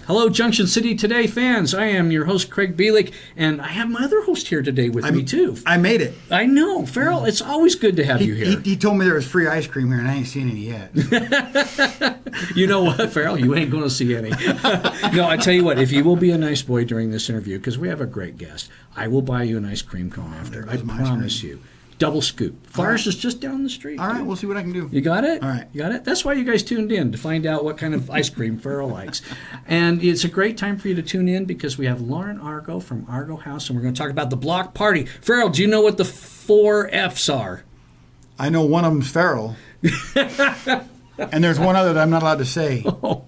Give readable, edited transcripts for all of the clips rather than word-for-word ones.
Hello, Junction City Today fans. I am your host, Craig Bielik, and I have my other host here today with me, too. I made it. I know. Farrell, it's always good to have you here. He told me there was free ice cream here, and I ain't seen any yet. You know what, Farrell? You ain't going to see any. No, I tell you what, if you will be a nice boy during this interview, because we have a great guest, I will buy you an ice cream cone after. I promise you. Double scoop. Farce is just down the street. All right, we'll see what I can do. You got it? All right. You got it? That's why you guys tuned in, to find out what kind of ice cream Farrell likes. And it's a great time for you to tune in because we have Lauren Argo from Argo House, and we're going to talk about the block party. Farrell, do you know what the 4 F's are? I know one of them's Farrell. And there's one other that I'm not allowed to say. Oh,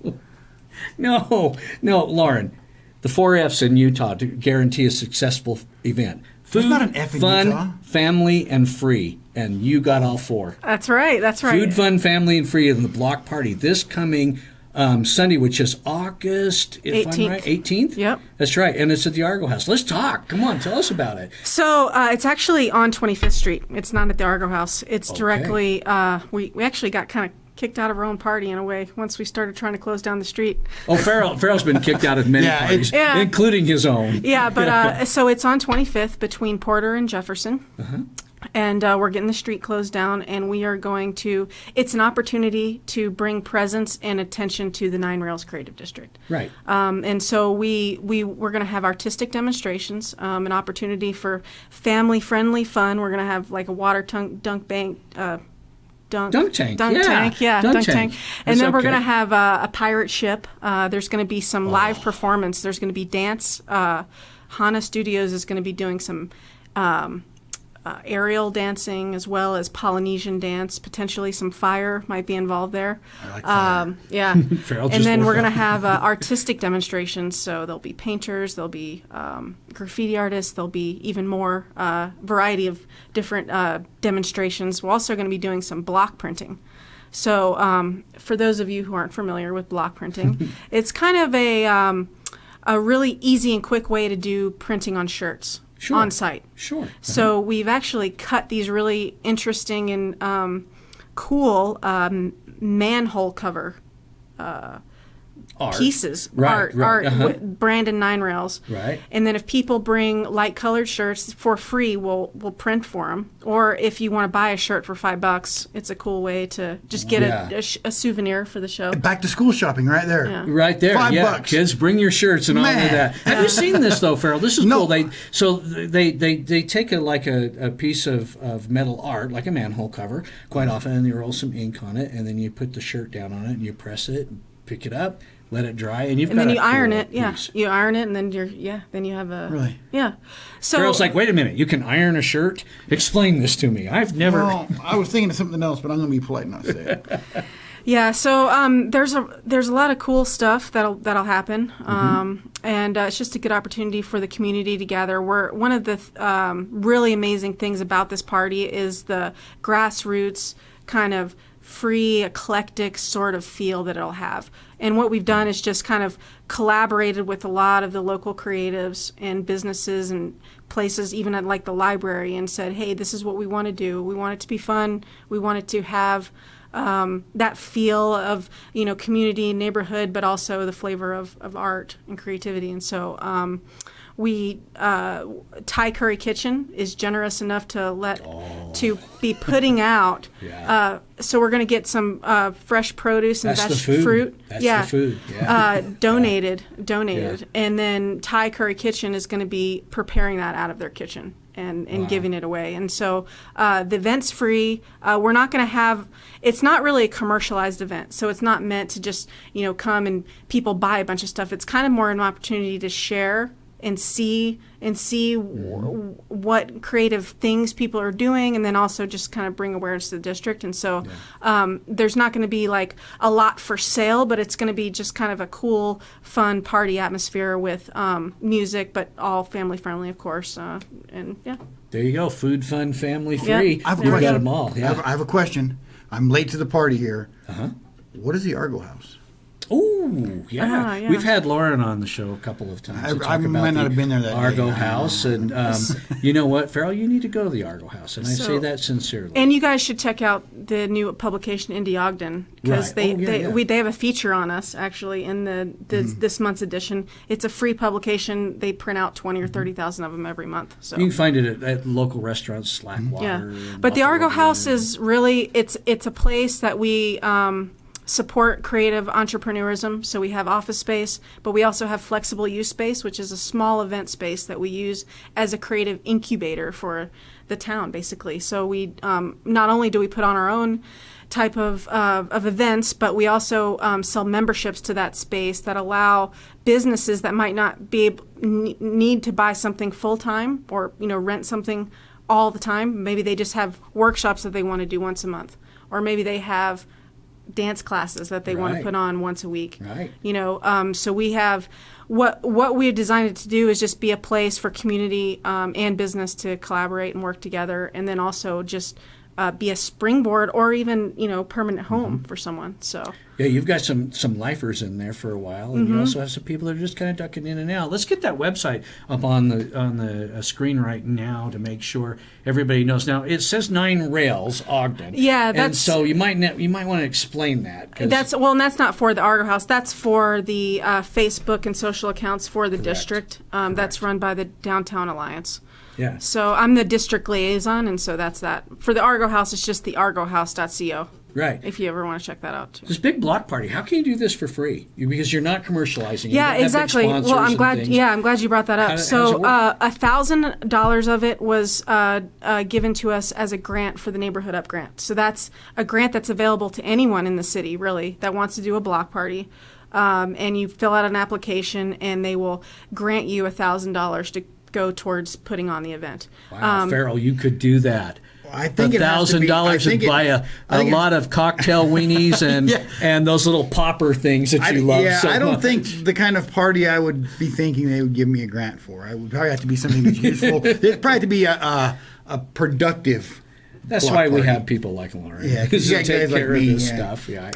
no, Lauren. The 4 F's in Utah to guarantee a successful event. Food, not an F in fun, Utah. family, and free. And you got all 4. That's right. Food, fun, family, and free in the block party this coming Sunday, which is August 18th. I'm right, 18th? Yep. That's right. And it's at the Argo House. Let's talk. Come on, tell us about it. So it's actually on 25th Street. It's not at the Argo House. It's directly, we actually got kind of kicked out of our own party in a way once we started trying to close down the street. Oh, Farrell's been kicked out of many parties, including his own. Yeah, but so it's on 25th between Porter and Jefferson. Uh-huh. And we're getting the street closed down, and we are going to, it's an opportunity to bring presence and attention to the Nine Rails Creative District. Right. And so we're going to have artistic demonstrations, an opportunity for family-friendly fun. We're going to have like a water dunk tank. Dunk tank. And then we're going to have a pirate ship. There's going to be some live performance. There's going to be dance. Hana Studios is going to be doing some aerial dancing as well as Polynesian dance. Potentially some fire might be involved there. I like fire. Yeah. And then we're going to have artistic demonstrations. So there'll be painters, there'll be graffiti artists, there'll be even more variety of different demonstrations. We're also going to be doing some block printing. So for those of you who aren't familiar with block printing, it's kind of a really easy and quick way to do printing on shirts. Sure. On site. Sure. So we've actually cut these really interesting and cool manhole cover pieces, art, with Brandon Nine Rails. Right. And then if people bring light-colored shirts for free, we'll print for them. Or if you want to buy a shirt for $5, it's a cool way to just get a souvenir for the show. Back to school shopping right there. Yeah. Right there. $5. Kids, bring your shirts and all of that. Have you seen this though, Farrell? This is cool. They take a piece of metal art, like a manhole cover, quite often, and you roll some ink on it, and then you put the shirt down on it, and you press it, pick it up, let it dry, and then you iron it. Yeah, you iron it, and then then you have a So Farrell's like, wait a minute, you can iron a shirt? Explain this to me. I've never. Well, I was thinking of something else, but I'm going to be polite and not say it. Yeah, so there's a lot of cool stuff that'll happen, and it's just a good opportunity for the community to gather. One of the really amazing things about this party is the grassroots kind of free, eclectic sort of feel that it'll have. And what we've done is just kind of collaborated with a lot of the local creatives and businesses and places, even at like the library, and said, hey, this is what we want to do. We want it to be fun. We want it to have that feel of, community, neighborhood, but also the flavor of art and creativity. And so Thai Curry Kitchen is generous enough to be putting out. So we're going to get some fresh produce and fruit. That's the food. Yeah. Donated. And then Thai Curry Kitchen is going to be preparing that out of their kitchen and giving it away. And so the event's free. We're not going to have, it's not really a commercialized event. So it's not meant to just, come and people buy a bunch of stuff. It's kind of more an opportunity to share and see what creative things people are doing, and then also just kind of bring awareness to the district. And so there's not going to be like a lot for sale, but it's going to be just kind of a cool, fun party atmosphere with music, but all family friendly, of course. And there you go, food, fun, family, free. I have a question. Got them all. Yeah. I have a question. I'm late to the party here. What is the Argo House? Oh, yeah. Yeah. We've had Lauren on the show a couple of times to talk I about might not the have been there that Argo day. House. And you know what, Farrell? You need to go to the Argo House. And I say that sincerely. And you guys should check out the new publication, Indie Ogden, because Right. they have a feature on us, actually, in this month's edition. It's a free publication. They print out 20 or 30,000 of them every month. So You can find it at local restaurants, Slackwater. yeah, and but the Buffalo Argo House Grill. is really it's a place that we support creative entrepreneurism. So we have office space, but we also have flexible use space, which is a small event space that we use as a creative incubator for the town, basically. So we not only do we put on our own type of events, but we also sell memberships to that space that allow businesses that might not be need to buy something full time or rent something all the time. Maybe they just have workshops that they want to do once a month, or maybe they have dance classes that they want to Right. put on once a week. Right. So we have what we've designed it to do is just be a place for community and business to collaborate and work together, and then also just be a springboard or even permanent home for someone. So Yeah, you've got some lifers in there for a while, and you also have some people that are just kind of ducking in and out. Let's get that website up on the screen right now to make sure everybody knows. Now it says 9 Rails Ogden. Yeah, and that's- so you might want to explain that. 'Cause that's not for the Argo House. That's for the Facebook and social accounts for the district. That's run by the Downtown Alliance. yeah. So I'm the district liaison, and so that's that. For the Argo House, it's just the argohouse.co. Right. If you ever want to check that out too. This big block party. How can you do this for free? Because you're not commercializing. You Yeah, don't have big exactly. sponsors Well, I'm and glad. things. Yeah, I'm glad you brought that up. How does it So, work? $1,000 of it was given to us as a grant for the Neighborhood Up grant. So that's a grant that's available to anyone in the city, really, that wants to do a block party. And you fill out an application, and they will grant you $1,000 to go towards putting on the event. Wow, Farrell, you could do that. I think it has to be- I $1,000 think would buy I a think it- lot of cocktail weenies and Yeah. and those little popper things that you love so I don't much. think the kind of party I would be thinking they would give me a grant for. I would probably have to be something that's useful. There's probably have to be a productive. That's block why we party. have people like Lauren. Yeah, 'cause you to got take guys like care of me, this yeah. stuff. Yeah.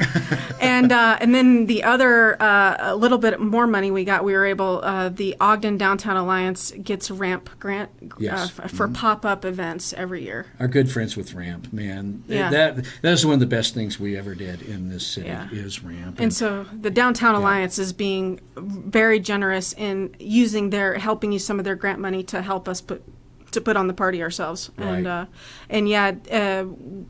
And then the other a little bit more money we got, we were able the Ogden Downtown Alliance gets ramp grant Yes. for pop-up events every year. Our good friends with Ramp, man. Yeah. That is one of the best things we ever did in this city Yeah. is Ramp. And so the Downtown Alliance is being very generous in helping use some of their grant money to help us put on the party ourselves. Right. And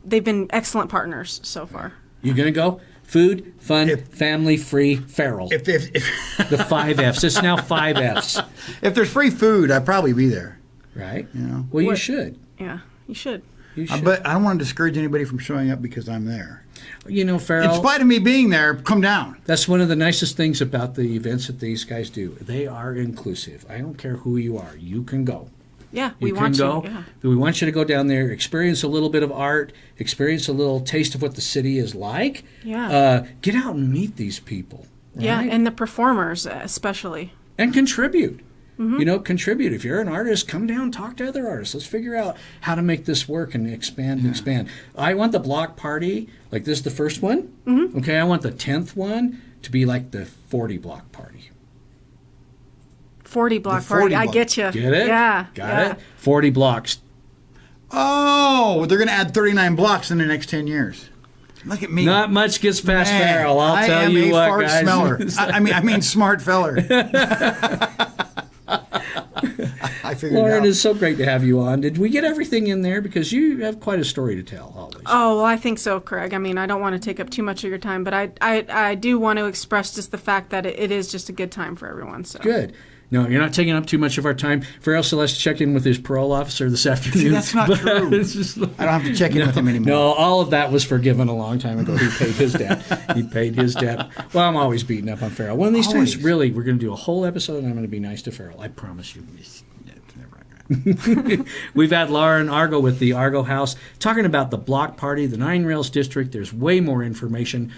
they've been excellent partners so far. You gonna go? Food, fun, If- family, free, feral. If The 5 Fs. It's now 5 Fs. if there's free food, I'd probably be there. Right? know. Well, you What- should. Yeah, you should. You should. But I don't want to discourage anybody from showing up because I'm there. In Farrell, spite of me being there, come down. that's one of the nicest things about the events that these guys do. They are inclusive. I don't care who you are. You can go. Yeah, You we can want go. you. Yeah. We want you to go down there, experience a little bit of art, experience a little taste of what the city is like. Yeah. Get out and meet these people. Yeah, right? and the performers especially. And contribute. Mm-hmm. Contribute. If you're an artist, come down, talk to other artists. Let's figure out how to make this work and expand. I want the block party, like this is the first one. Mm-hmm. Okay, I want the 10th one to be like the 40 block party. 40 block The 40 party. I block. get you. Get it? Yeah. Got it? 40 blocks. Oh, they're going to add 39 blocks in the next 10 years. Look at me. Not much gets past Man, Farrell. I'll I tell am you a what, fart guys. smeller. I mean, smart feller. I figured it Lauren, out. it's so great to have you on. Did we get everything in there? Because you have quite a story to tell, always. Oh, well, I think so, Craig. I mean, I don't want to take up too much of your time, but I do want to express just the fact that it is just a good time for everyone. So Good. No, you're not taking up too much of our time. Farrell Celeste checked in with his parole officer this afternoon. See, that's not true. It's just like- I don't have to check in with him anymore. no, all of that was forgiven a long time ago. He paid his debt. He paid his debt. Well, I'm always beating up on Farrell. One of these times, Always. really, we're going to do a whole episode, and I'm going to be nice to Farrell. I promise you. It's never gonna- We've had Lauren Argo with the Argo House talking about the block party, the 9 Rails District. There's way more information.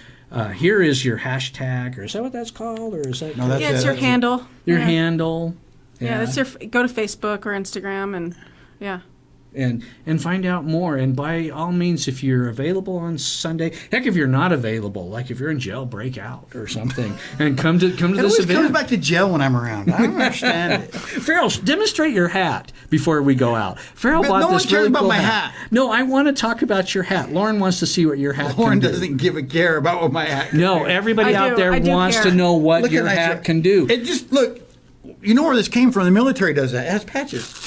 Here is your hashtag, or is that what that's called? Or is that No, that's yeah, it's your that's handle. your yeah. handle? Yeah, that's go to Facebook or Instagram, and yeah. and find out more. And by all means, if you're available on Sunday, heck, if you're not available, like if you're in jail, break out or something and come to It this always event. comes back to jail when I'm around. I don't understand it. Farrell, demonstrate your hat before we go out. Farrell But bought no one this cares really about cool my hat. hat. No, I want to talk about your hat. Lauren wants to see what your hat Lauren can do. doesn't give a care about what my hat can No, do. everybody I out do. there I do wants care. to know what Look your at that hat shirt. can do. It just, look, you know where this came from? The military does that. It has patches.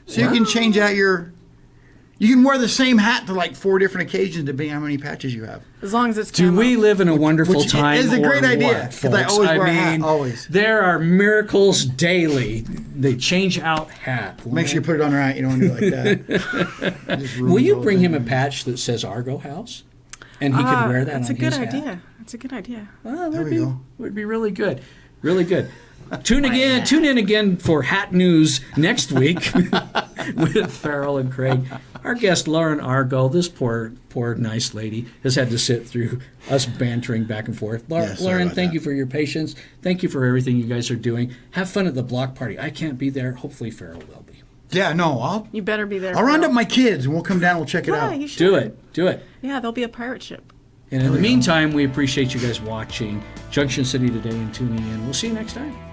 So you can change out you can wear the same hat to like 4 different occasions depending on how many patches you have. As long as it's Do camo. we live in a wonderful which time? is a great or idea, what, 'cause I folks? always wear a hat, always. There are miracles daily. They change out hat. Make sure you put it on right. You don't want to do it like that. Just ruins Will you the bring whole him a thing. patch that says Argo House? And he could wear that That's on a good his hat? idea. That's a good idea. Oh, There we go. Would be really good. Really good. Tune in again for Hat News next week with Farrell and Craig. Our guest Lauren Argo, this poor nice lady, has had to sit through us bantering back and forth. Yeah, sorry Lauren, about thank that. you for your patience. Thank you for everything you guys are doing. Have fun at the block party. I can't be there. Hopefully Farrell will be. Yeah, no, You better be there. I'll round Farrell. up my kids and we'll come down and we'll check it Yeah, out. you should. Do it. Do it. Yeah, there'll be a pirate ship. And in the meantime, we appreciate you guys watching Junction City Today and tuning in. We'll see you next time.